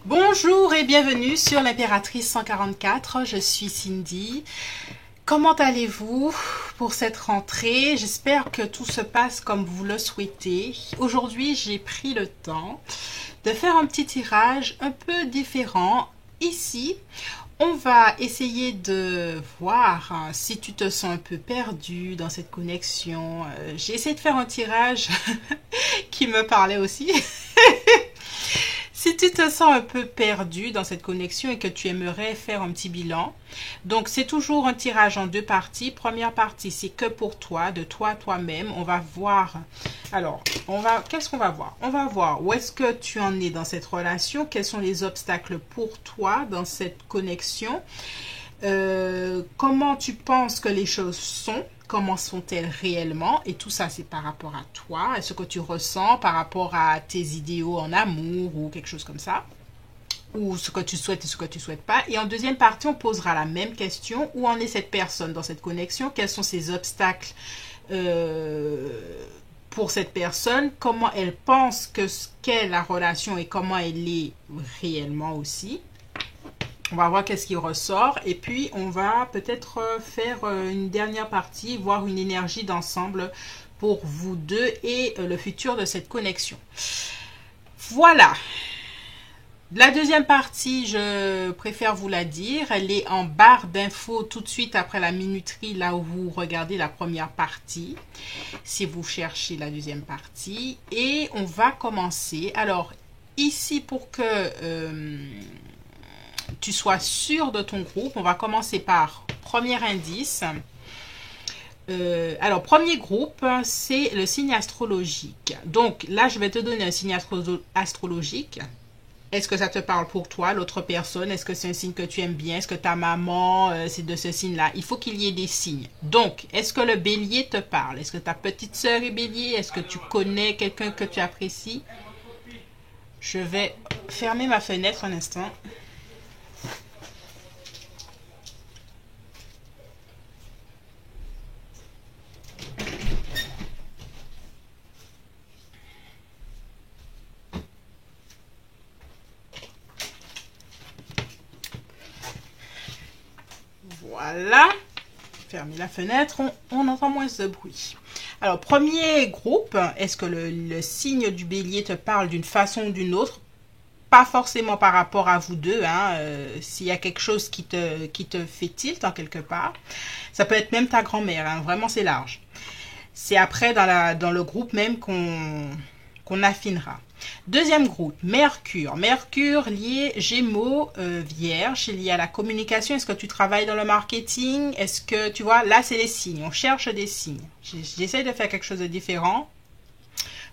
Bonjour et bienvenue sur l'Impératrice 144, je suis Cindy. Comment allez-vous pour cette rentrée? J'espère que tout se passe comme vous le souhaitez. Aujourd'hui, j'ai pris le temps de faire un petit tirage un peu différent. Ici, on va essayer de voir si tu te sens un peu perdu dans cette connexion. J'ai essayé de faire un tirage qui me parlait aussi. Si tu te sens un peu perdu dans cette connexion et que tu aimerais faire un petit bilan, donc c'est toujours un tirage en deux parties. Première partie, c'est que pour toi, de toi à toi-même. On va voir, alors, qu'est-ce qu'on va voir? On va voir où est-ce que tu en es dans cette relation, quels sont les obstacles pour toi dans cette connexion, comment tu penses que les choses sont, comment sont-elles réellement, et tout ça c'est par rapport à toi, à ce que tu ressens par rapport à tes idéaux en amour ou quelque chose comme ça, ou ce que tu souhaites et ce que tu souhaites pas. Et en deuxième partie, on posera la même question: où en est cette personne dans cette connexion, quels sont ses obstacles pour cette personne, comment elle pense que ce qu'est la relation et comment elle est réellement aussi. On va voir qu'est-ce qui ressort et puis on va peut-être faire une dernière partie, voir une énergie d'ensemble pour vous deux et le futur de cette connexion. Voilà. La deuxième partie, je préfère vous la dire, elle est en barre d'infos tout de suite après la minuterie, là où vous regardez la première partie, si vous cherchez la deuxième partie. Et on va commencer. Alors, ici, pour que tu sois sûr de ton groupe, on va commencer par premier indice. Alors, premier groupe, c'est le signe astrologique. Donc, là, je vais te donner un signe astrologique. Est-ce que ça te parle pour toi, l'autre personne? Est-ce que c'est un signe que tu aimes bien? Est-ce que ta maman, c'est de ce signe-là? Il faut qu'il y ait des signes. Donc, est-ce que le bélier te parle? Est-ce que ta petite sœur est bélier? Est-ce que tu connais quelqu'un que tu apprécies? Je vais fermer ma fenêtre un instant. Voilà. Fermez la fenêtre, on entend moins de bruit. Alors, premier groupe, est-ce que le signe du bélier te parle d'une façon ou d'une autre? Pas forcément par rapport à vous deux, hein, s'il y a quelque chose qui te fait tilt en quelque part. Ça peut être même ta grand-mère, hein, vraiment c'est large. C'est après dans le groupe même qu'on affinera. Deuxième groupe, Mercure. Mercure lié Gémeaux, Vierge, lié à la communication. Est-ce que tu travailles dans le marketing? Est-ce que, tu vois, là c'est les signes. On cherche des signes. J'essaie de faire quelque chose de différent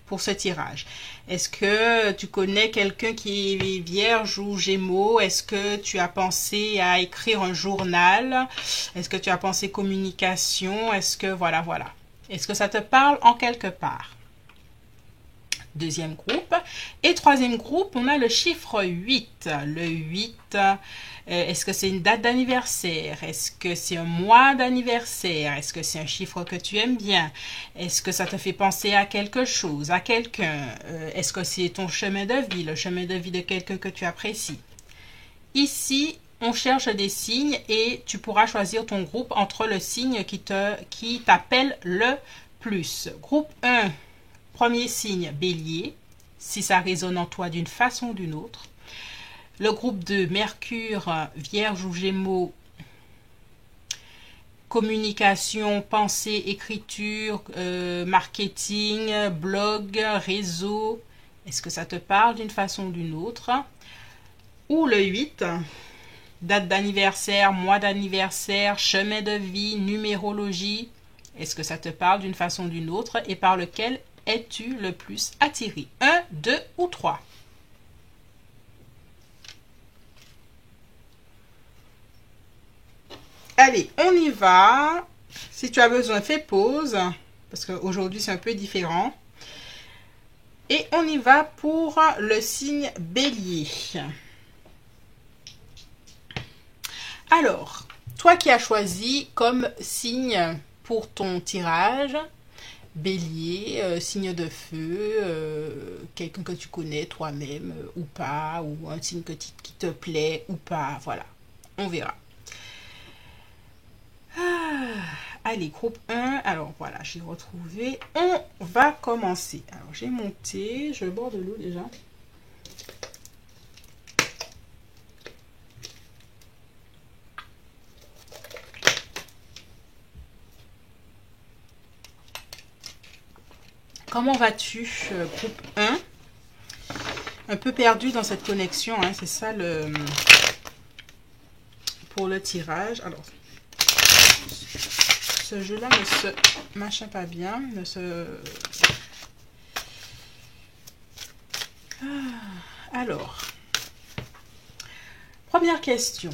pour ce tirage. Est-ce que tu connais quelqu'un qui est Vierge ou Gémeaux? Est-ce que tu as pensé à écrire un journal? Est-ce que tu as pensé communication? Est-ce que, voilà. Est-ce que ça te parle en quelque part? Deuxième groupe. Et troisième groupe, on a le chiffre 8. Le 8, est-ce que c'est une date d'anniversaire? Est-ce que c'est un mois d'anniversaire? Est-ce que c'est un chiffre que tu aimes bien? Est-ce que ça te fait penser à quelque chose, à quelqu'un? Est-ce que c'est ton chemin de vie, le chemin de vie de quelqu'un que tu apprécies? Ici, on cherche des signes et tu pourras choisir ton groupe entre le signe qui t'appelle le plus. Groupe 1. Premier signe, Bélier, si ça résonne en toi d'une façon ou d'une autre. Le groupe 2, Mercure, Vierge ou Gémeaux, communication, pensée, écriture, marketing, blog, réseau. Est-ce que ça te parle d'une façon ou d'une autre? Ou le 8, date d'anniversaire, mois d'anniversaire, chemin de vie, numérologie. Est-ce que ça te parle d'une façon ou d'une autre et par lequel es-tu le plus attiré? 1, 2 ou 3? Allez, on y va. Si tu as besoin, fais pause. Parce qu'aujourd'hui, c'est un peu différent. Et on y va pour le signe Bélier. Alors, toi qui as choisi comme signe pour ton tirage Bélier, signe de feu, quelqu'un que tu connais toi-même ou pas, ou un signe qui te plaît ou pas, voilà, on verra. Allez, groupe 1, alors voilà, j'ai retrouvé, on va commencer. Alors j'ai monté, je borde de l'eau déjà. Comment vas-tu, groupe 1? Un peu perdu dans cette connexion, hein, c'est ça pour le tirage. Alors, ce jeu-là ne se machin pas bien, ne se... Alors, première question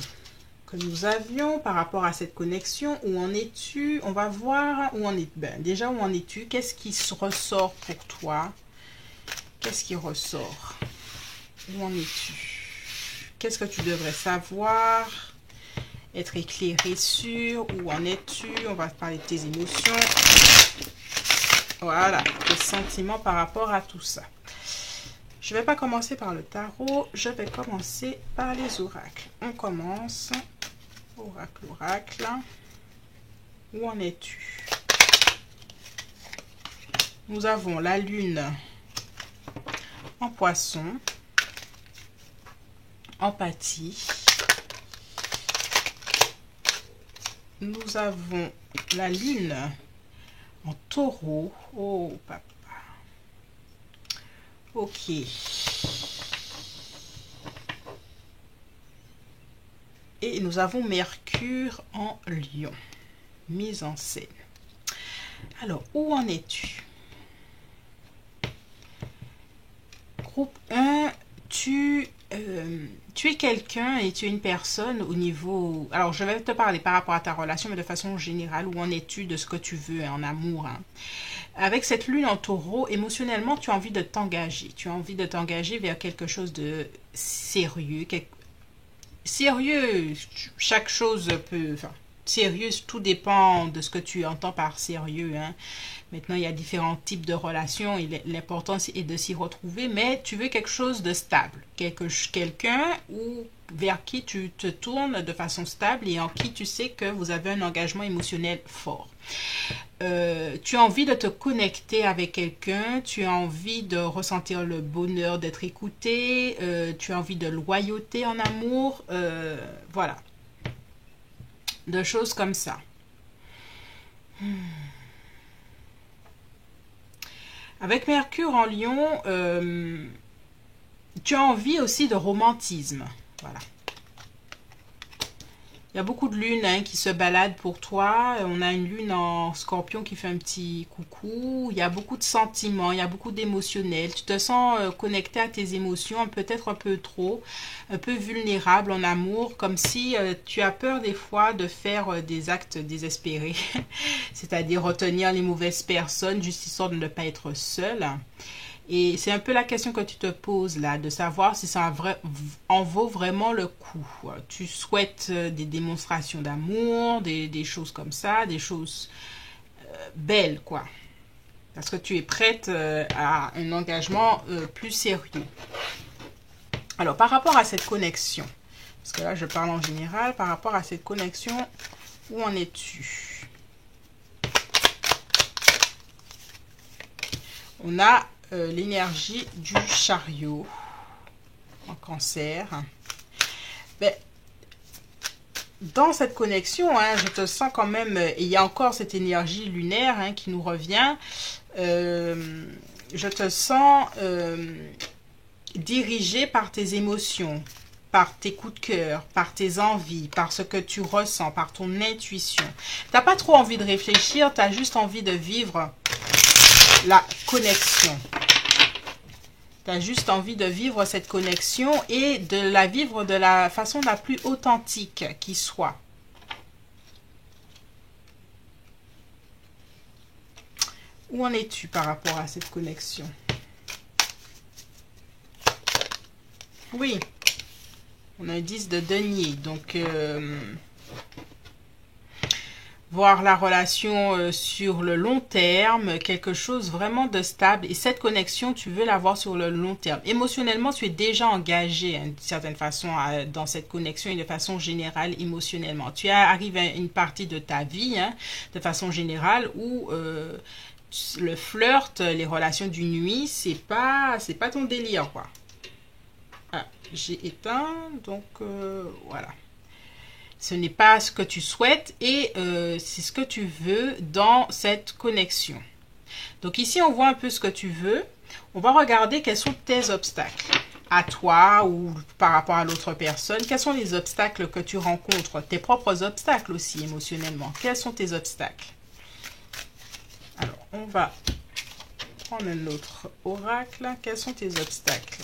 que nous avions par rapport à cette connexion. Où en es-tu? On va voir où en es. Ben, déjà, où en es-tu? Qu'est-ce qui se ressort pour toi? Qu'est-ce qui ressort? Où en es-tu? Qu'est-ce que tu devrais savoir? Être éclairé sur? Où en es-tu? On va parler de tes émotions. Voilà, tes sentiments par rapport à tout ça. Je ne vais pas commencer par le tarot, je vais commencer par les oracles. On commence. Oracle, oracle. Où en es-tu? Nous avons la lune en poisson, empathie. Nous avons la lune en taureau. Oh, papa. Ok. Et nous avons Mercure en lion. Mise en scène. Alors, où en es-tu? Groupe 1, tu es quelqu'un et tu es une personne au niveau... Alors, je vais te parler par rapport à ta relation, mais de façon générale, où en es-tu de ce que tu veux en amour, hein? Avec cette lune en taureau, émotionnellement, tu as envie de t'engager. Tu as envie de t'engager vers quelque chose de sérieux. Sérieux, chaque chose peut... Enfin, sérieux, tout dépend de ce que tu entends par sérieux, hein. Maintenant, il y a différents types de relations et l'important est de s'y retrouver, mais tu veux quelque chose de stable. Quelqu'un vers qui tu te tournes de façon stable et en qui tu sais que vous avez un engagement émotionnel fort. Tu as envie de te connecter avec quelqu'un, tu as envie de ressentir le bonheur d'être écouté, tu as envie de loyauté en amour, voilà. De choses comme ça. Avec Mercure en Lion, tu as envie aussi de romantisme. Voilà. Il y a beaucoup de lunes, hein, qui se baladent pour toi. On a une lune en Scorpion qui fait un petit coucou. Il y a beaucoup de sentiments, il y a beaucoup d'émotionnel. Tu te sens connecté à tes émotions, peut-être un peu trop, un peu vulnérable en amour, comme si tu as peur des fois de faire des actes désespérés. C'est-à-dire retenir les mauvaises personnes, juste histoire de ne pas être seul. Et c'est un peu la question que tu te poses là, de savoir si ça en vaut vraiment le coup. Tu souhaites des démonstrations d'amour, des choses comme ça, des choses belles, quoi. Parce que tu es prête à un engagement plus sérieux. Alors, par rapport à cette connexion, parce que là, je parle en général, par rapport à cette connexion, où en es-tu? On a l'énergie du chariot en Cancer. Ben, dans cette connexion, hein, je te sens quand même, il y a encore cette énergie lunaire, hein, qui nous revient. Je te sens dirigé par tes émotions, par tes coups de cœur, par tes envies, par ce que tu ressens, par ton intuition. Tu n'as pas trop envie de réfléchir, tu as juste envie de vivre la connexion. Tu as juste envie de vivre cette connexion et de la vivre de la façon la plus authentique qui soit. Où en es-tu par rapport à cette connexion? Oui, on a un 10 de denier, donc voir la relation sur le long terme, quelque chose vraiment de stable. Et cette connexion, tu veux l'avoir sur le long terme. Émotionnellement, tu es déjà engagé d'une certaine façon dans cette connexion et de façon générale émotionnellement. Tu arrives à une partie de ta vie, de façon générale, où le flirt, les relations d'une nuit, c'est pas ton délire, quoi. Ah, j'ai éteint, donc voilà. Ce n'est pas ce que tu souhaites et c'est ce que tu veux dans cette connexion. Donc ici, on voit un peu ce que tu veux. On va regarder quels sont tes obstacles à toi ou par rapport à l'autre personne. Quels sont les obstacles que tu rencontres? Tes propres obstacles aussi émotionnellement. Quels sont tes obstacles? Alors, on va prendre un autre oracle. Quels sont tes obstacles?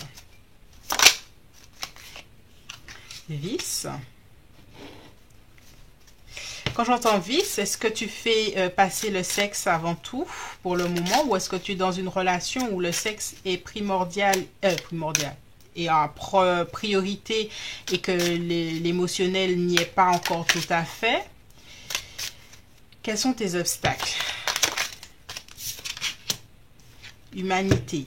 Vice. Quand j'entends vice, est-ce que tu fais passer le sexe avant tout pour le moment ou est-ce que tu es dans une relation où le sexe est primordial et en priorité et que l'émotionnel n'y est pas encore tout à fait? Quels sont tes obstacles? Humanité.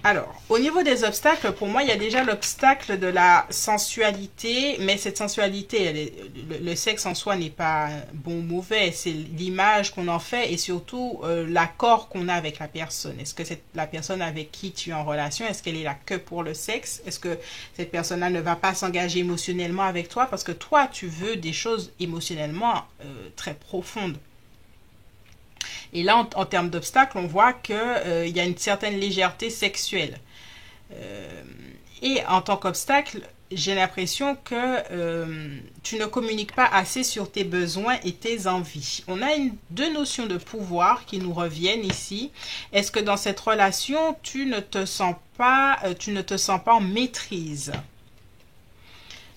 Alors, au niveau des obstacles, pour moi, il y a déjà l'obstacle de la sensualité, mais cette sensualité, le sexe en soi n'est pas bon ou mauvais, c'est l'image qu'on en fait et surtout l'accord qu'on a avec la personne. Est-ce que c'est la personne avec qui tu es en relation, est-ce qu'elle est là que pour le sexe? Est-ce que cette personne-là ne va pas s'engager émotionnellement avec toi parce que toi, tu veux des choses émotionnellement très profondes? Et là, en termes d'obstacles, on voit qu'il y a une certaine légèreté sexuelle. Et en tant qu'obstacle, j'ai l'impression que tu ne communiques pas assez sur tes besoins et tes envies. On a deux notions de pouvoir qui nous reviennent ici. Est-ce que dans cette relation, tu ne te sens pas en maîtrise?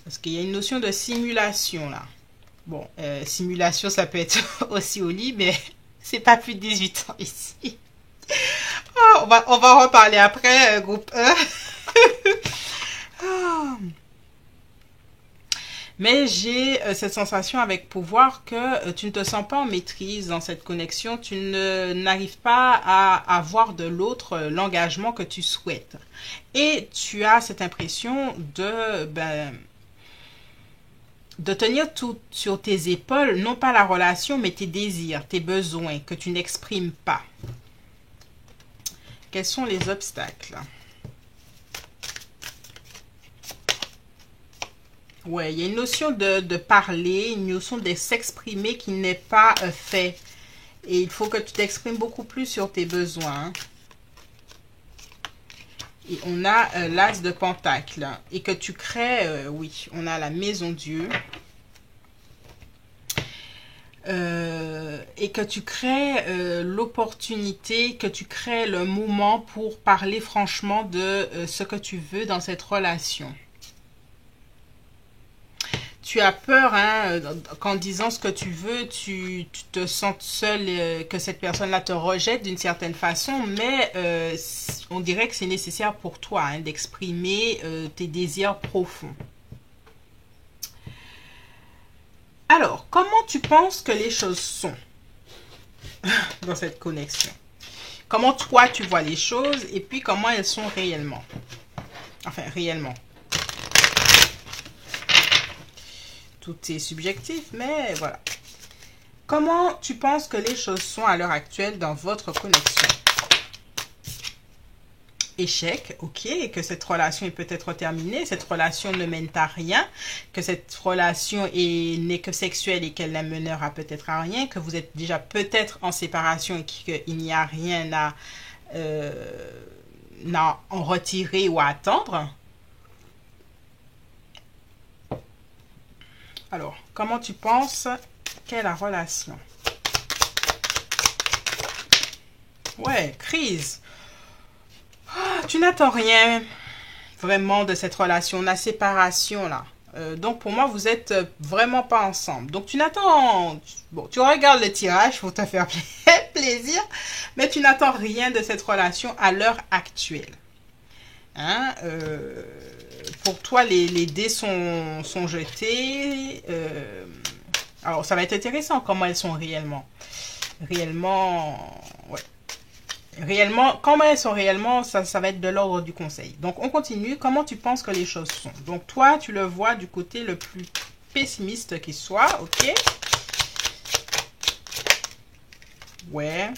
Parce qu'il y a une notion de simulation là. Bon, simulation, ça peut être aussi au lit, mais c'est pas plus de 18 ans ici. Oh, on va en reparler après, groupe E. Oh. Mais j'ai cette sensation avec pouvoir que tu ne te sens pas en maîtrise dans cette connexion. Tu n'arrives pas à avoir de l'autre l'engagement que tu souhaites. Et tu as cette impression de tenir tout sur tes épaules, non pas la relation, mais tes désirs, tes besoins que tu n'exprimes pas. Quels sont les obstacles? Ouais, il y a une notion de parler, une notion de s'exprimer qui n'est pas fait. Et il faut que tu t'exprimes beaucoup plus sur tes besoins. Et on a l'as de pentacle. Et que tu crées, oui, on a la maison Dieu. Et que tu crées l'opportunité, que tu crées le moment pour parler franchement de ce que tu veux dans cette relation. Tu as peur, qu'en disant ce que tu veux, tu te sens seul, que cette personne-là te rejette d'une certaine façon, mais on dirait que c'est nécessaire pour toi d'exprimer tes désirs profonds. Alors, comment tu penses que les choses sont dans cette connexion? Comment toi tu vois les choses et puis comment elles sont réellement? Enfin, réellement. Tout est subjectif, mais voilà. Comment tu penses que les choses sont à l'heure actuelle dans votre connexion? Échec, ok, et que cette relation est peut-être terminée, cette relation ne mène à rien, que cette relation n'est que sexuelle et qu'elle ne mènera peut-être à rien, que vous êtes déjà peut-être en séparation et qu'il n'y a rien à en retirer ou à attendre. Alors, comment tu penses qu'est la relation? Ouais, crise. Tu n'attends rien vraiment de cette relation, la séparation là. Donc pour moi, vous êtes vraiment pas ensemble. Donc tu n'attends... Bon, tu regardes le tirage pour te faire plaisir, mais tu n'attends rien de cette relation à l'heure actuelle. pour toi, les dés sont jetés. Alors, ça va être intéressant comment elles sont réellement. Réellement, ouais. Réellement, comment elles sont réellement, ça va être de l'ordre du conseil. Donc, on continue. Comment tu penses que les choses sont? Donc, toi, tu le vois du côté le plus pessimiste qui soit, ok? Ouais.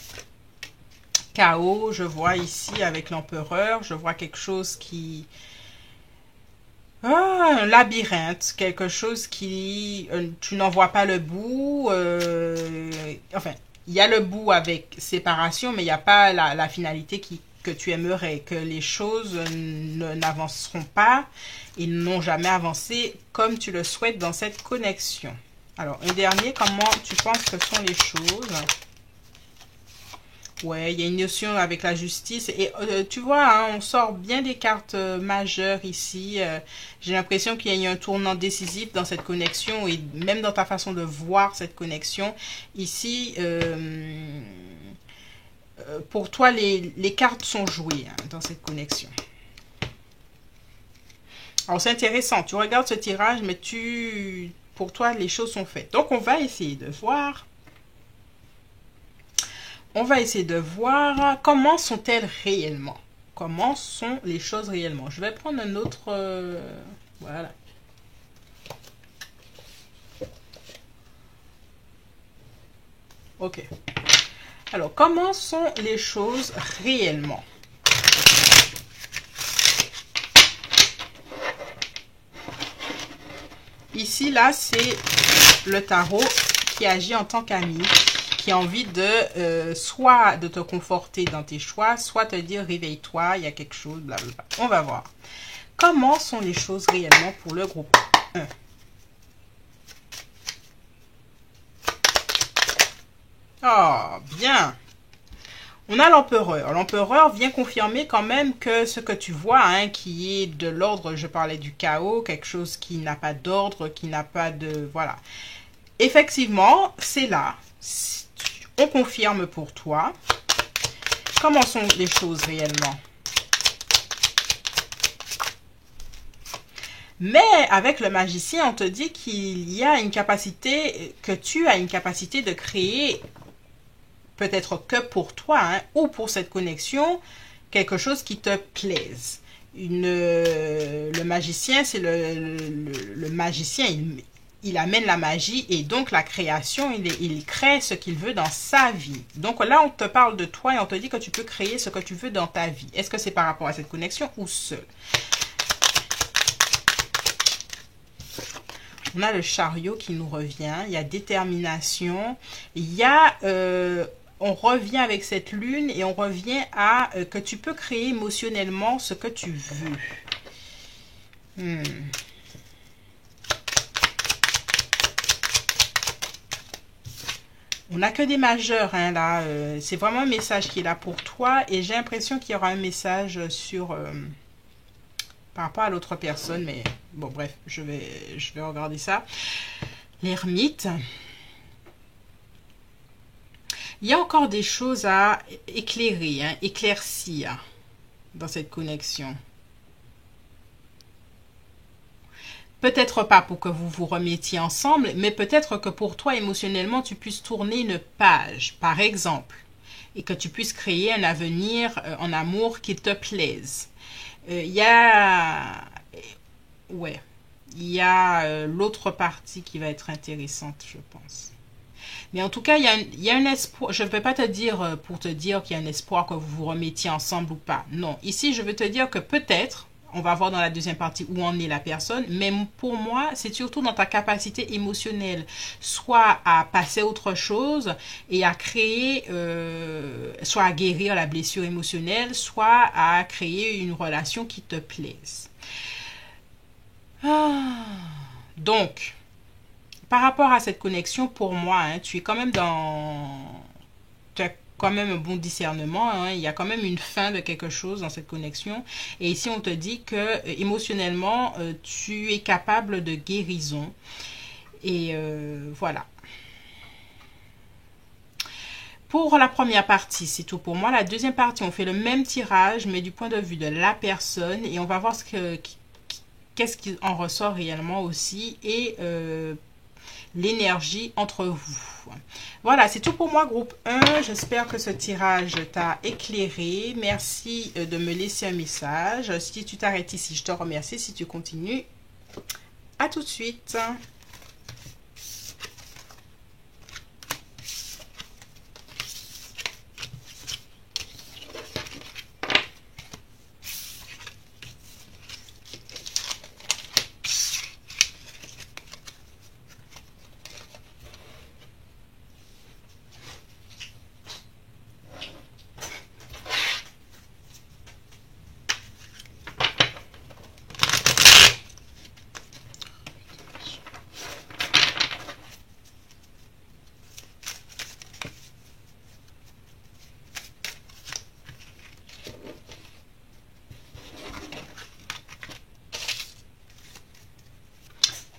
Chaos, je vois ici avec l'empereur, je vois quelque chose qui... Ah, un labyrinthe, quelque chose qui... tu n'en vois pas le bout. Enfin, il y a le bout avec séparation, mais il n'y a pas la finalité que tu aimerais, que les choses n'avanceront pas et n'ont jamais avancé comme tu le souhaites dans cette connexion. Alors, un dernier, comment tu penses que sont les choses? Ouais, il y a une notion avec la justice. Et tu vois, hein, on sort bien des cartes majeures ici. J'ai l'impression qu'il y a eu un tournant décisif dans cette connexion et même dans ta façon de voir cette connexion. Ici, pour toi, les cartes sont jouées hein, dans cette connexion. Alors, c'est intéressant. Tu regardes ce tirage, mais pour toi, les choses sont faites. Donc, on va essayer de voir. On va essayer de voir comment sont-elles réellement. Comment sont les choses réellement. Je vais prendre un autre... voilà. Ok. Alors, comment sont les choses réellement? Ici, là, c'est le tarot qui agit en tant qu'ami, qui a envie de soit de te conforter dans tes choix, soit te dire réveille-toi, il y a quelque chose, blablabla. On va voir. Comment sont les choses réellement pour le groupe 1? Oh, bien. On a l'empereur. L'empereur vient confirmer quand même que ce que tu vois, hein, qui est de l'ordre, je parlais du chaos, quelque chose qui n'a pas d'ordre, qui n'a pas de... Voilà. Effectivement, c'est là. On confirme pour toi. Comment sont les choses réellement? Mais avec le magicien, on te dit qu'il y a une capacité, que tu as une capacité de créer, peut-être que pour toi, hein, ou pour cette connexion, quelque chose qui te plaise. Le magicien, c'est le magicien, il amène la magie et donc la création, il crée ce qu'il veut dans sa vie. Donc là, on te parle de toi et on te dit que tu peux créer ce que tu veux dans ta vie. Est-ce que c'est par rapport à cette connexion ou seul? On a le chariot qui nous revient. Il y a détermination. Il y a... on revient avec cette lune et on revient à que tu peux créer émotionnellement ce que tu veux. On n'a que des majeurs, hein, là. C'est vraiment un message qui est là pour toi. Et j'ai l'impression qu'il y aura un message sur... par rapport à l'autre personne. Mais bon, bref, je vais regarder ça. L'ermite. Il y a encore des choses à éclairer, hein, éclaircir dans cette connexion. Peut-être pas pour que vous vous remettiez ensemble, mais peut-être que pour toi, émotionnellement, tu puisses tourner une page, par exemple, et que tu puisses créer un avenir en amour qui te plaise. Il y a... Ouais. Il y a l'autre partie qui va être intéressante, je pense. Mais en tout cas, il y a un espoir. Je ne vais pas te dire pour te dire qu'il y a un espoir que vous vous remettiez ensemble ou pas. Non. Ici, je veux te dire que peut-être, on va voir dans la deuxième partie où en est la personne, mais pour moi, c'est surtout dans ta capacité émotionnelle, soit à passer à autre chose et à créer, soit à guérir la blessure émotionnelle, soit à créer une relation qui te plaise. Donc, par rapport à cette connexion, pour moi, hein, tu es quand même tu as quand même un bon discernement. Hein, il y a quand même une fin de quelque chose dans cette connexion. Et ici, on te dit que émotionnellement, tu es capable de guérison. Et voilà. Pour la première partie, c'est tout pour moi. La deuxième partie, on fait le même tirage, mais du point de vue de la personne. Et on va voir qu'est-ce qui en ressort réellement aussi et l'énergie entre vous. Voilà, c'est tout pour moi, groupe 1. J'espère que ce tirage t'a éclairé. Merci de me laisser un message. Si tu t'arrêtes ici, je te remercie. Si tu continues, à tout de suite.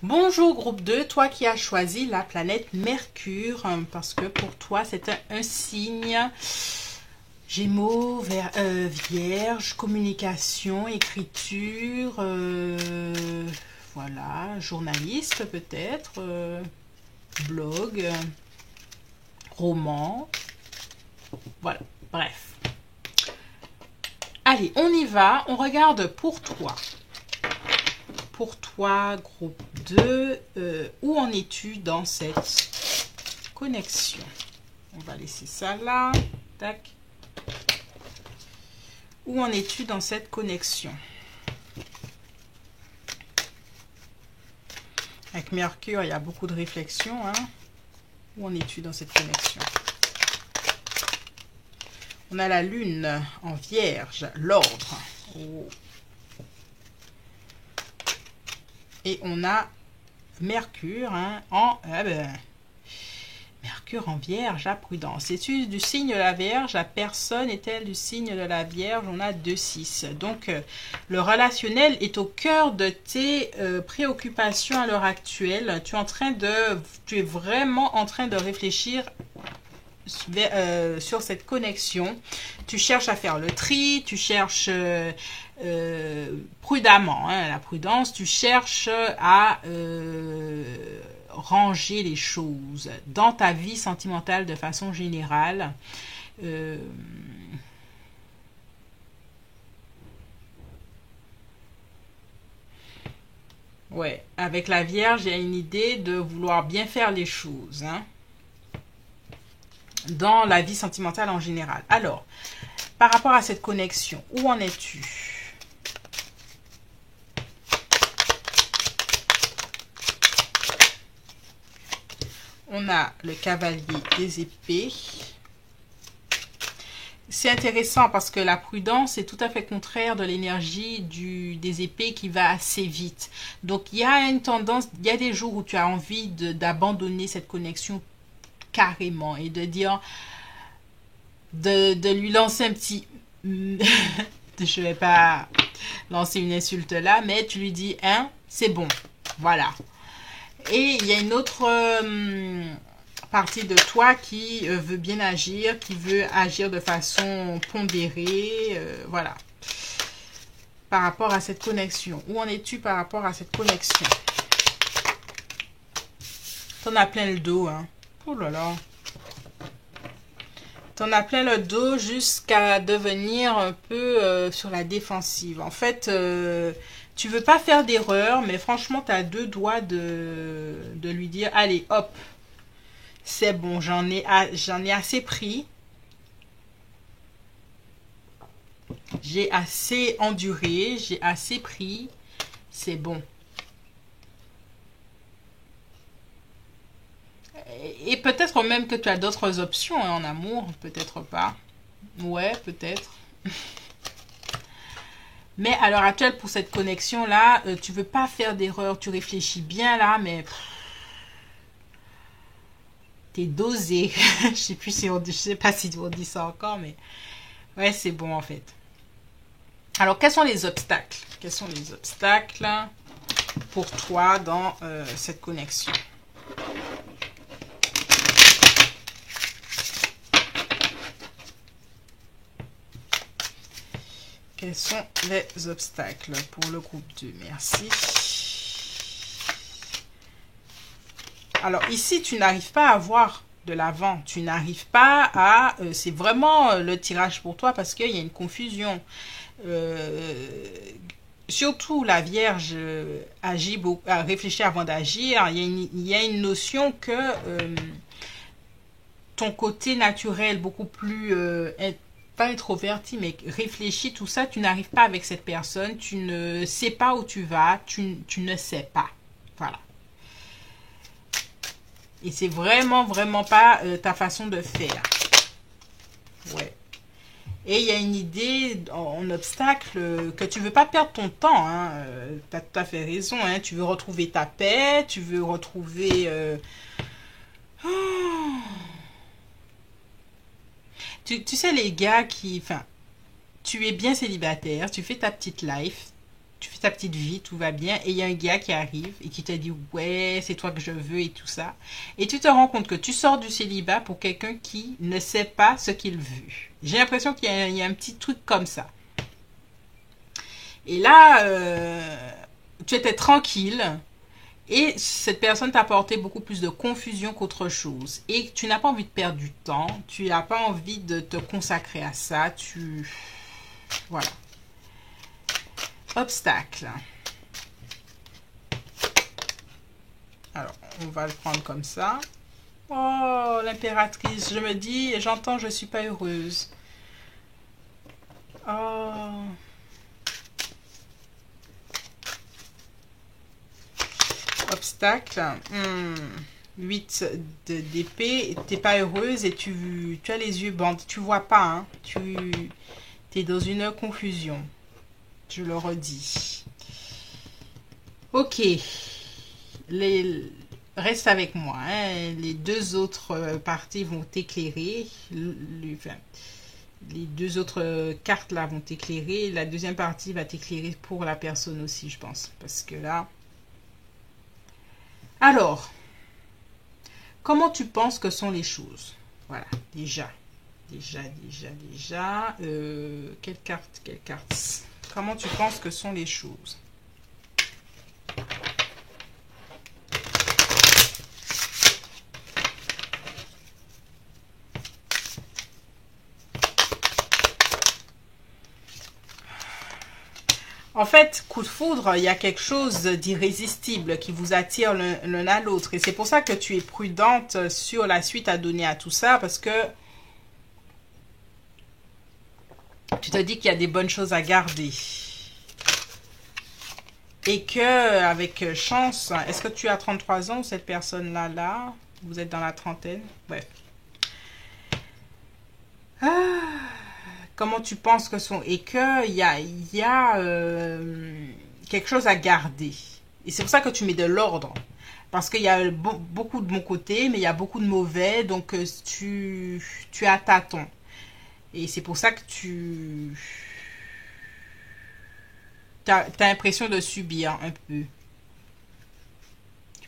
Bonjour groupe 2, toi qui as choisi la planète Mercure, parce que pour toi c'est un signe Gémeaux, Vierge, communication, écriture, voilà, journaliste peut-être, blog, roman, voilà, bref. Allez, on y va, on regarde pour toi. Pour toi, groupe 2, où en es-tu dans cette connexion? On va laisser ça là. Tac. Où en es-tu dans cette connexion? Avec Mercure, il y a beaucoup de réflexion. Hein? Où en es-tu dans cette connexion? On a la Lune en Vierge, l'ordre. Oh. Et on a Mercure hein, Mercure en Vierge, la prudence. Es-tu du signe de la Vierge? La personne est-elle du signe de la Vierge? On a 2-6. Donc, le relationnel est au cœur de tes préoccupations à l'heure actuelle. Tu es vraiment en train de réfléchir sur cette connexion. Tu cherches à faire le tri, tu cherches prudemment, hein, la prudence, tu cherches à ranger les choses dans ta vie sentimentale de façon générale. Ouais, avec la Vierge, il y a une idée de vouloir bien faire les choses, hein, dans la vie sentimentale en général. Alors, par rapport à cette connexion, où en es-tu? On a le cavalier des épées. C'est intéressant parce que la prudence est tout à fait contraire de l'énergie des épées qui va assez vite. Donc, il y a une tendance, il y a des jours où tu as envie d'abandonner cette connexion carrément et de dire, de lui lancer un petit... Je vais pas lancer une insulte là, mais tu lui dis, hein, c'est bon, voilà. Et il y a une autre partie de toi qui veut bien agir, qui veut agir de façon pondérée, voilà. Par rapport à cette connexion. Où en es-tu par rapport à cette connexion? T'en as plein le dos, hein. Oh là là. T'en as plein le dos jusqu'à devenir un peu sur la défensive. En fait, tu veux pas faire d'erreur, mais franchement, tu as deux doigts de lui dire, allez, hop, c'est bon, j'en ai assez pris. J'ai assez enduré, j'ai assez pris, c'est bon. Et peut-être même que tu as d'autres options hein, en amour, peut-être pas. Ouais, peut-être. Mais à l'heure actuelle, pour cette connexion-là, tu veux pas faire d'erreur, tu réfléchis bien là, mais t'es dosé. Je sais pas si on dit ça encore, mais ouais, c'est bon en fait. Alors, quels sont les obstacles? Quels sont les obstacles pour toi dans cette connexion? Quels sont les obstacles pour le groupe 2? Merci. Alors ici, tu n'arrives pas à voir de l'avant. Tu n'arrives pas à... c'est vraiment le tirage pour toi parce qu'il y a une confusion. Surtout la Vierge agit beaucoup, réfléchit avant d'agir. Il y a une notion que ton côté naturel, beaucoup plus... pas introverti, mais réfléchi, tout ça, tu n'arrives pas avec cette personne. Tu ne sais pas où tu vas. Tu ne sais pas. Voilà. Et c'est vraiment, vraiment pas ta façon de faire. Ouais. Et il y a une idée en obstacle que tu veux pas perdre ton temps. Hein. Tu as tout à fait raison. Hein. Tu veux retrouver ta paix. Tu veux retrouver... Oh. Tu sais, les gars qui... Enfin, tu es bien célibataire. Tu fais ta petite life. Tu fais ta petite vie, tout va bien, et il y a un gars qui arrive et qui te dit ouais, c'est toi que je veux et tout ça. Et tu te rends compte que tu sors du célibat pour quelqu'un qui ne sait pas ce qu'il veut. J'ai l'impression qu'il y a un petit truc comme ça. Et là, tu étais tranquille et cette personne t'a apporté beaucoup plus de confusion qu'autre chose. Et tu n'as pas envie de perdre du temps, tu n'as pas envie de te consacrer à ça, Voilà. Obstacle. Alors, on va le prendre comme ça. Oh, l'impératrice. Je me dis, j'entends, je ne suis pas heureuse. Oh. Obstacle. 8 d'épée. Tu n'es pas heureuse et tu as les yeux bandés. Tu vois pas. Hein. Tu es dans une confusion. Je le redis. Ok. Reste avec moi. Hein. Les deux autres parties vont t'éclairer. Les deux autres cartes là vont t'éclairer. La deuxième partie va t'éclairer pour la personne aussi, je pense. Parce que là... Alors, comment tu penses que sont les choses? Voilà, déjà. Quelle carte? Comment tu penses que sont les choses? En fait, coup de foudre, il y a quelque chose d'irrésistible qui vous attire l'un à l'autre. Et c'est pour ça que tu es prudente sur la suite à donner à tout ça, parce que tu te dis qu'il y a des bonnes choses à garder. Et que, avec chance, est-ce que tu as 33 ans, cette personne-là, vous êtes dans la trentaine? Bref. Comment tu penses que sont... Et qu'il y a quelque chose à garder. Et c'est pour ça que tu mets de l'ordre. Parce qu'il y a beaucoup de bon côté, mais il y a beaucoup de mauvais. Donc, tu as tâton. Et c'est pour ça que tu as l'impression de subir un peu.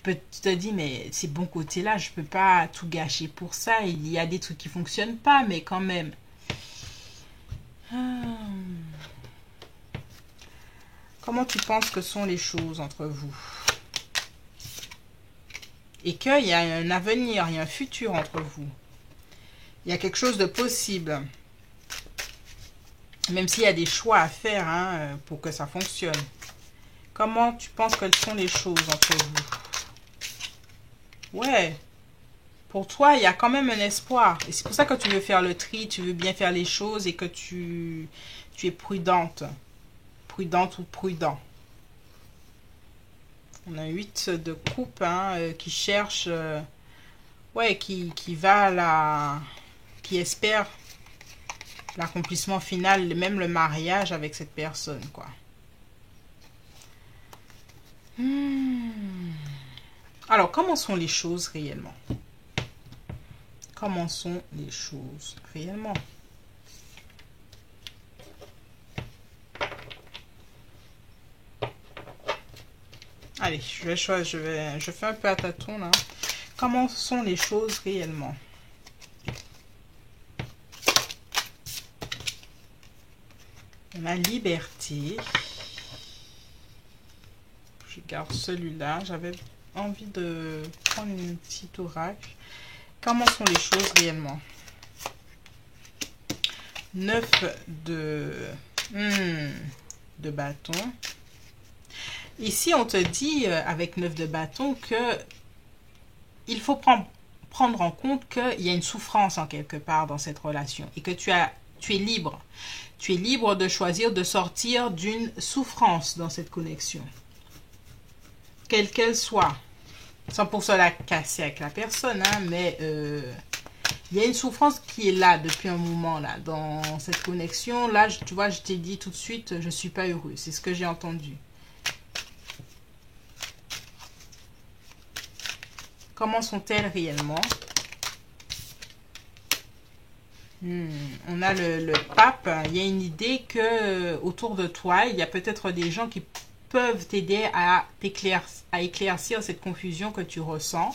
Tu te dis, mais ces bons côtés-là, je ne peux pas tout gâcher pour ça. Il y a des trucs qui ne fonctionnent pas, mais quand même. Comment tu penses que sont les choses entre vous? Et qu'il y a un avenir, il y a un futur entre vous. Il y a quelque chose de possible. Même s'il y a des choix à faire hein, pour que ça fonctionne. Comment tu penses quelles sont les choses entre vous? Ouais. Pour toi, il y a quand même un espoir. Et c'est pour ça que tu veux faire le tri, tu veux bien faire les choses et que tu es prudente. Prudente ou prudent. On a 8 de coupe hein, qui cherche, ouais, qui va là, qui espère l'accomplissement final, même le mariage avec cette personne, quoi. Alors, comment sont les choses réellement? Comment sont les choses réellement? Allez, je vais choisir, je fais un peu à tâtons là. Comment sont les choses réellement? La liberté. Je garde celui-là. J'avais envie de prendre une petite oracle. Comment sont les choses réellement? 9 de bâton. Ici, on te dit, avec 9 de bâton, que il faut prendre en compte qu'il y a une souffrance en quelque part dans cette relation et que tu es libre. Tu es libre de choisir de sortir d'une souffrance dans cette connexion. Quelle qu'elle soit. Sans pour cela casser avec la personne, hein, mais il y a une souffrance qui est là depuis un moment là dans cette connexion. Là, tu vois, je t'ai dit tout de suite, je ne suis pas heureux. C'est ce que j'ai entendu. Comment sont-elles réellement? On a le pape. Il y a une idée que autour de toi, il y a peut-être des gens qui peuvent t'aider à éclaircir cette confusion que tu ressens.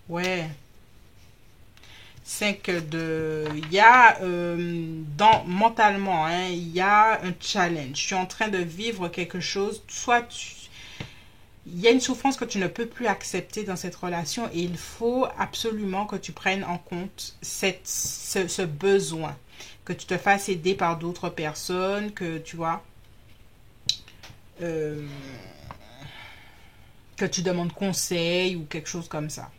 Ouais. 5 de... Il y a, mentalement, hein, il y a un challenge. Je suis en train de vivre quelque chose. Soit il y a une souffrance que tu ne peux plus accepter dans cette relation et il faut absolument que tu prennes en compte ce besoin. Que tu te fasses aider par d'autres personnes, que tu vois... que tu demandes conseil ou quelque chose comme ça.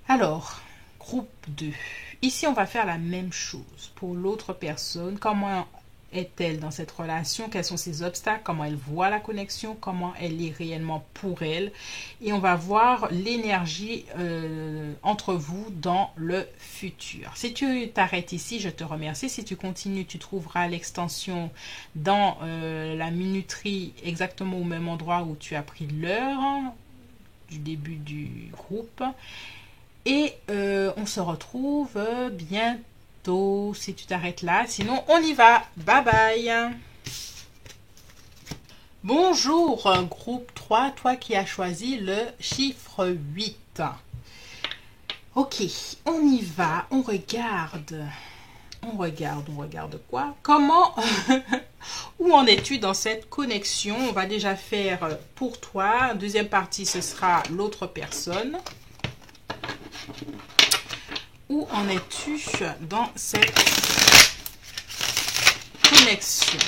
Alors, groupe 2. Ici, on va faire la même chose pour l'autre personne. Comment est-elle dans cette relation? Quels sont ses obstacles? Comment elle voit la connexion? Comment elle est réellement pour elle? Et on va voir l'énergie entre vous dans le futur. Si tu t'arrêtes ici, je te remercie. Si tu continues, tu trouveras l'extension dans la minuterie exactement au même endroit où tu as pris l'heure du début du groupe. Et on se retrouve bientôt si tu t'arrêtes là. Sinon, on y va. Bye bye. Bonjour, groupe 3. Toi qui as choisi le chiffre 8. Ok, on y va. On regarde. On regarde quoi? Comment... Où en es-tu dans cette connexion? On va déjà faire pour toi. Deuxième partie, ce sera l'autre personne. Où en es-tu dans cette connexion?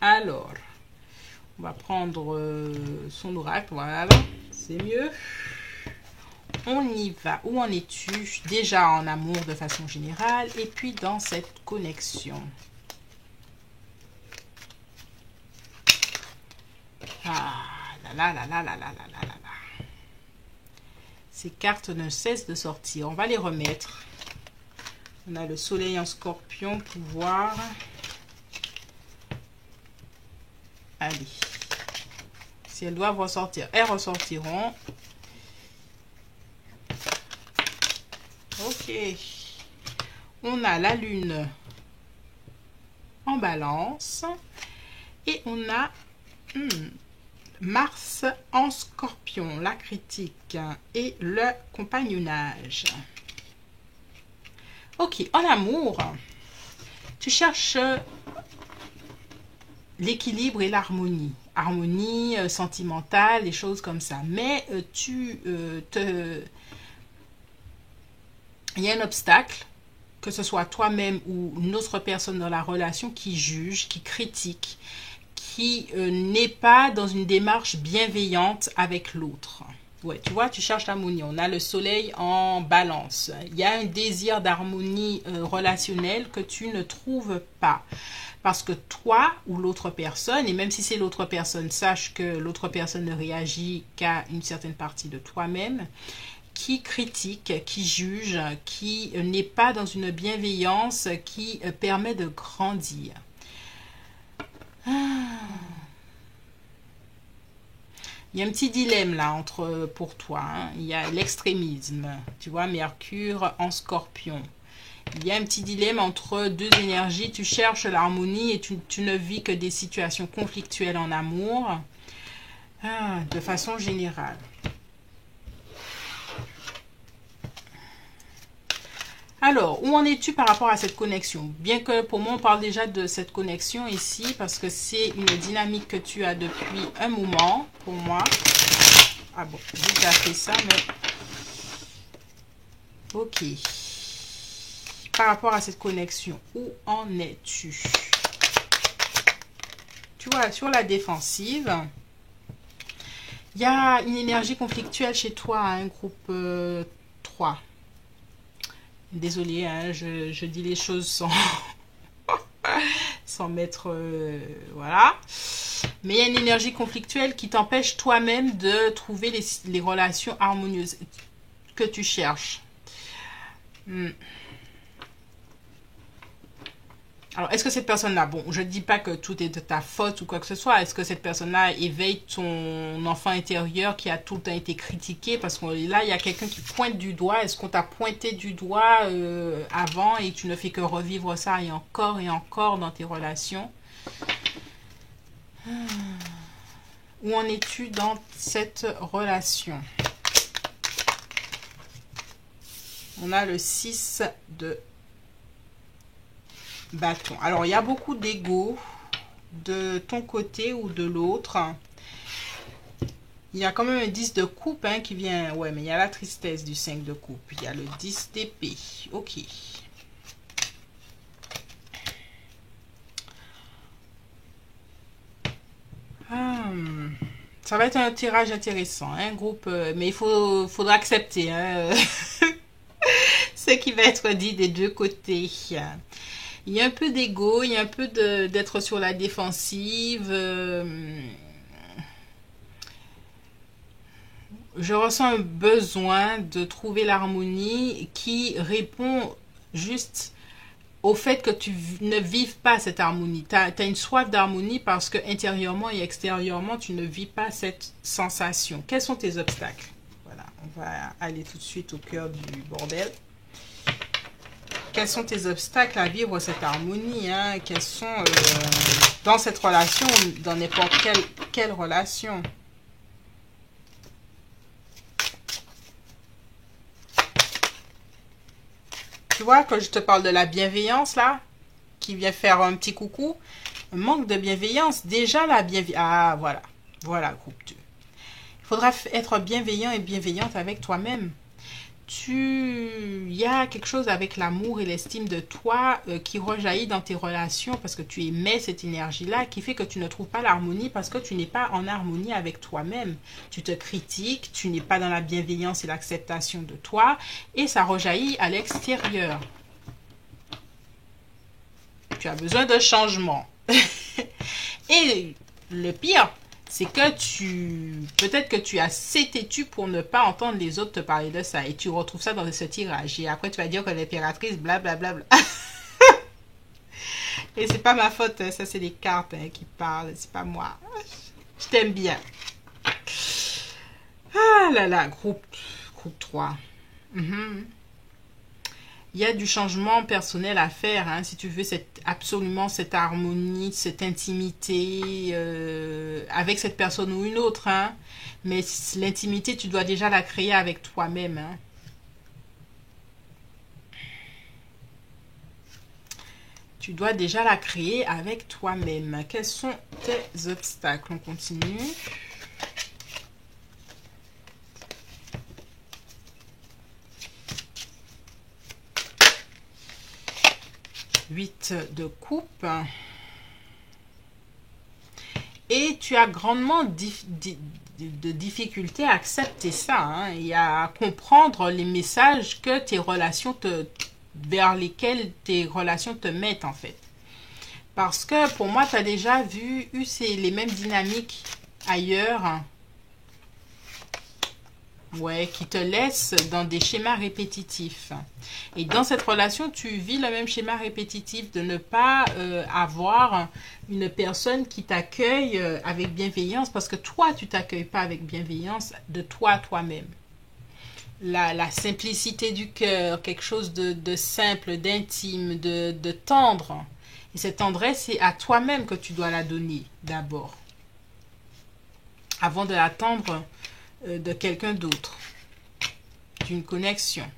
Alors, on va prendre son oracle. Voilà, c'est mieux. On y va. Où en es-tu déjà en amour de façon générale et puis dans cette connexion? Ah là là là là là là là là là. Ces cartes ne cessent de sortir. On va les remettre. On a le soleil en scorpion, pouvoir. Allez. Si elles doivent ressortir, elles ressortiront. Ok. On a la lune en balance. Et on a Mars en scorpion, la critique et le compagnonnage. Ok, en amour, tu cherches l'équilibre et l'harmonie. Harmonie sentimentale, des choses comme ça. Mais il y a un obstacle, que ce soit toi-même ou une autre personne dans la relation qui juge, qui critique, qui n'est pas dans une démarche bienveillante avec l'autre. Ouais, tu vois, tu cherches l'harmonie. On a le soleil en balance. Il y a un désir d'harmonie relationnelle que tu ne trouves pas. Parce que toi ou l'autre personne, et même si c'est l'autre personne, sache que l'autre personne ne réagit qu'à une certaine partie de toi-même, qui critique, qui juge, qui n'est pas dans une bienveillance qui permet de grandir. Il y a un petit dilemme là pour toi. Hein. Il y a l'extrémisme. Tu vois, Mercure en scorpion. Il y a un petit dilemme entre deux énergies. Tu cherches l'harmonie et tu ne vis que des situations conflictuelles en amour. De façon générale. Alors, où en es-tu par rapport à cette connexion? Bien que pour moi, on parle déjà de cette connexion ici, parce que c'est une dynamique que tu as depuis un moment, pour moi. Ah bon, j'ai déjà fait ça, mais... Ok. Par rapport à cette connexion, où en es-tu? Tu vois, sur la défensive, il y a une énergie conflictuelle chez toi, un groupe 3. Désolée, hein, je dis les choses sans, sans mettre... voilà. Mais il y a une énergie conflictuelle qui t'empêche toi-même de trouver les relations harmonieuses que tu cherches. Alors, est-ce que cette personne-là, bon, je ne dis pas que tout est de ta faute ou quoi que ce soit, est-ce que cette personne-là éveille ton enfant intérieur qui a tout le temps été critiqué? Parce que là, il y a quelqu'un qui pointe du doigt. Est-ce qu'on t'a pointé du doigt avant et tu ne fais que revivre ça et encore dans tes relations? Où en es-tu dans cette relation? On a le 6 de bâton. Alors, il y a beaucoup d'ego de ton côté ou de l'autre. Il y a quand même un 10 de coupe hein, qui vient... Ouais, mais il y a la tristesse du 5 de coupe. Il y a le 10 d'épée. Ok. Ça va être un tirage intéressant, hein, groupe. Mais il faudra accepter hein, ce qui va être dit des deux côtés. Il y a un peu d'ego, il y a un peu d'être sur la défensive. Je ressens un besoin de trouver l'harmonie qui répond juste au fait que tu ne vives pas cette harmonie. Tu as une soif d'harmonie parce que intérieurement et extérieurement, tu ne vis pas cette sensation. Quels sont tes obstacles? Voilà, on va aller tout de suite au cœur du bordel. Quels sont tes obstacles à vivre cette harmonie hein? Quels sont dans cette relation, dans n'importe quelle relation? Tu vois, quand je te parle de la bienveillance, là, qui vient faire un petit coucou, un manque de bienveillance, déjà la bienveillance... Ah, voilà. Voilà, groupe 2. Il faudra être bienveillant et bienveillante avec toi-même. Il y a quelque chose avec l'amour et l'estime de toi qui rejaillit dans tes relations parce que tu émets cette énergie-là qui fait que tu ne trouves pas l'harmonie parce que tu n'es pas en harmonie avec toi-même. Tu te critiques, tu n'es pas dans la bienveillance et l'acceptation de toi et ça rejaillit à l'extérieur. Tu as besoin de changement. Et le pire, c'est que peut-être que tu as assez têtu pour ne pas entendre les autres te parler de ça. Et tu retrouves ça dans ce tirage. Et après, tu vas dire que l'impératrice, blablabla. Et c'est pas ma faute. Ça, c'est les cartes hein, qui parlent. C'est pas moi. Je t'aime bien. Ah là là, groupe 3. Il y a du changement personnel à faire, hein, si tu veux absolument cette harmonie, cette intimité avec cette personne ou une autre. Hein. Mais l'intimité, tu dois déjà la créer avec toi-même. Hein. Tu dois déjà la créer avec toi-même. Quels sont tes obstacles? On continue. Huit de coupe. Et tu as grandement de difficultés à accepter ça hein, et à comprendre les messages que tes relations vers lesquels tes relations te mettent en fait. Parce que pour moi, tu as déjà eu les mêmes dynamiques ailleurs. Ouais, qui te laissent dans des schémas répétitifs. Et dans cette relation, tu vis le même schéma répétitif de ne pas avoir une personne qui t'accueille avec bienveillance parce que toi, tu t'accueilles pas avec bienveillance de toi à toi-même. La simplicité du cœur, quelque chose de simple, d'intime, de tendre. Et cette tendresse, c'est à toi-même que tu dois la donner d'abord. Avant de l'attendre de quelqu'un d'autre, d'une connexion.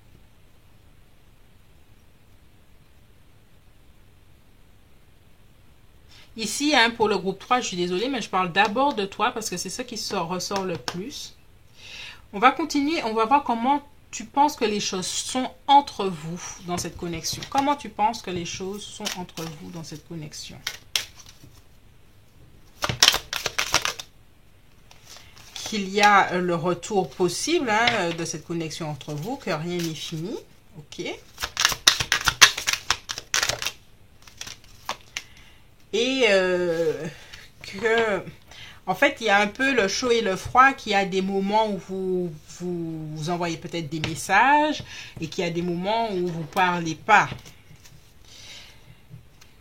Ici, hein, pour le groupe 3, je suis désolée, mais je parle d'abord de toi parce que c'est ça qui ressort le plus. On va continuer, on va voir comment tu penses que les choses sont entre vous dans cette connexion. Comment tu penses que les choses sont entre vous dans cette connexion? Qu'il y a le retour possible hein, de cette connexion entre vous, que rien n'est fini. Ok. Et que, en fait, il y a un peu le chaud et le froid, qu'il y a des moments où vous envoyez peut-être des messages et qu'il y a des moments où vous ne parlez pas.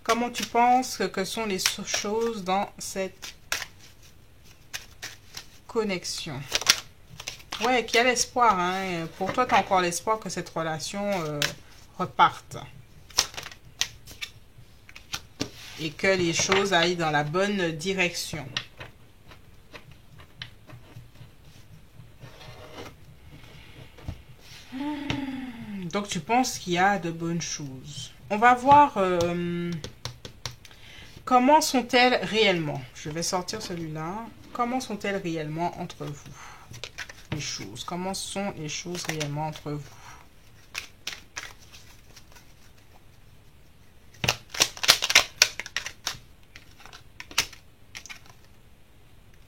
Comment tu penses que sont les choses dans cette connexion? Ouais, qu'il y a l'espoir. Hein. Pour toi, tu as encore l'espoir que cette relation reparte. Et que les choses aillent dans la bonne direction. Donc, tu penses qu'il y a de bonnes choses. On va voir comment sont-elles réellement. Je vais sortir celui-là. Comment sont-elles réellement entre vous? Les choses. Comment sont les choses réellement entre vous?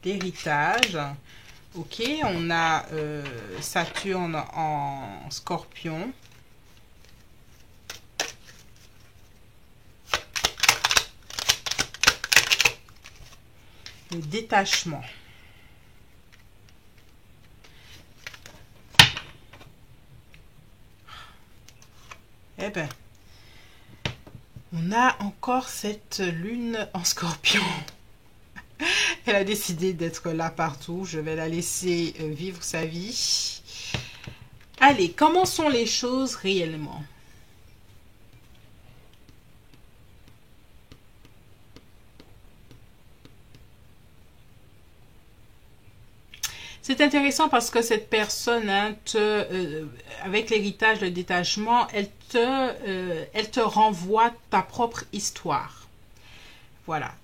L'héritage. Ok, on a Saturne en Scorpion. Le détachement. Eh ben, on a encore cette lune en Scorpion. Elle a décidé d'être là partout. Je vais la laisser vivre sa vie. Allez, comment sont les choses réellement? C'est intéressant parce que cette personne, hein, avec l'héritage, le détachement, elle te renvoie ta propre histoire. Voilà.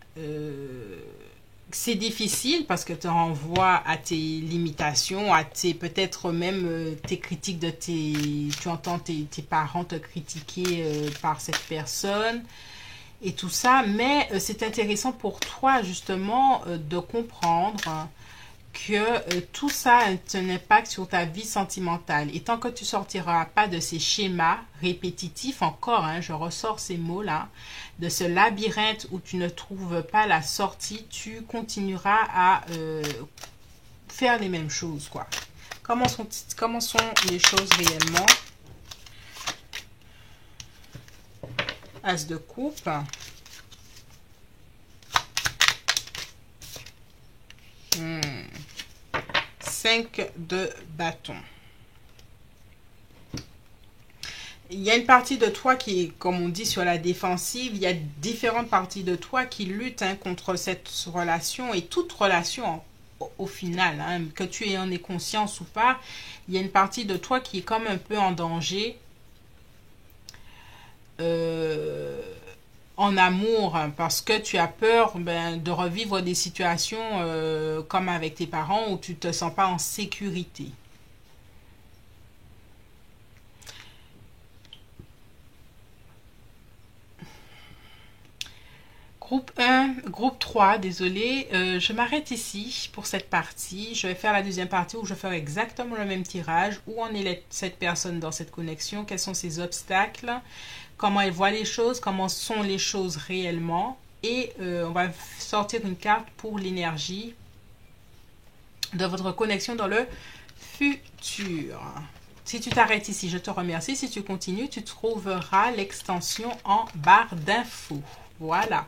C'est difficile parce que te renvoie à tes limitations, à tes peut-être même tes critiques de tu entends tes parents te critiquer par cette personne et tout ça, mais c'est intéressant pour toi justement de comprendre que tout ça a un impact sur ta vie sentimentale. Et tant que tu sortiras pas de ces schémas répétitifs, encore, hein, je ressors ces mots-là, de ce labyrinthe où tu ne trouves pas la sortie, tu continueras à faire les mêmes choses, quoi. Comment sont les choses réellement? As de coupe. 5 de bâton. Il y a une partie de toi qui est, comme on dit, sur la défensive. Il y a différentes parties de toi qui luttent hein, contre cette relation. Et toute relation, au final, hein, que tu en aies conscience ou pas, il y a une partie de toi qui est comme un peu en danger. En amour, hein, parce que tu as peur de revivre des situations comme avec tes parents où tu ne te sens pas en sécurité. Groupe 1, groupe 3, désolé, je m'arrête ici pour cette partie. Je vais faire la deuxième partie où je ferai exactement le même tirage. Où en est cette personne dans cette connexion? Quels sont ses obstacles? Comment elle voit les choses? Comment sont les choses réellement? Et on va sortir une carte pour l'énergie de votre connexion dans le futur. Si tu t'arrêtes ici, je te remercie. Si tu continues, tu trouveras l'extension en barre d'infos. Voilà.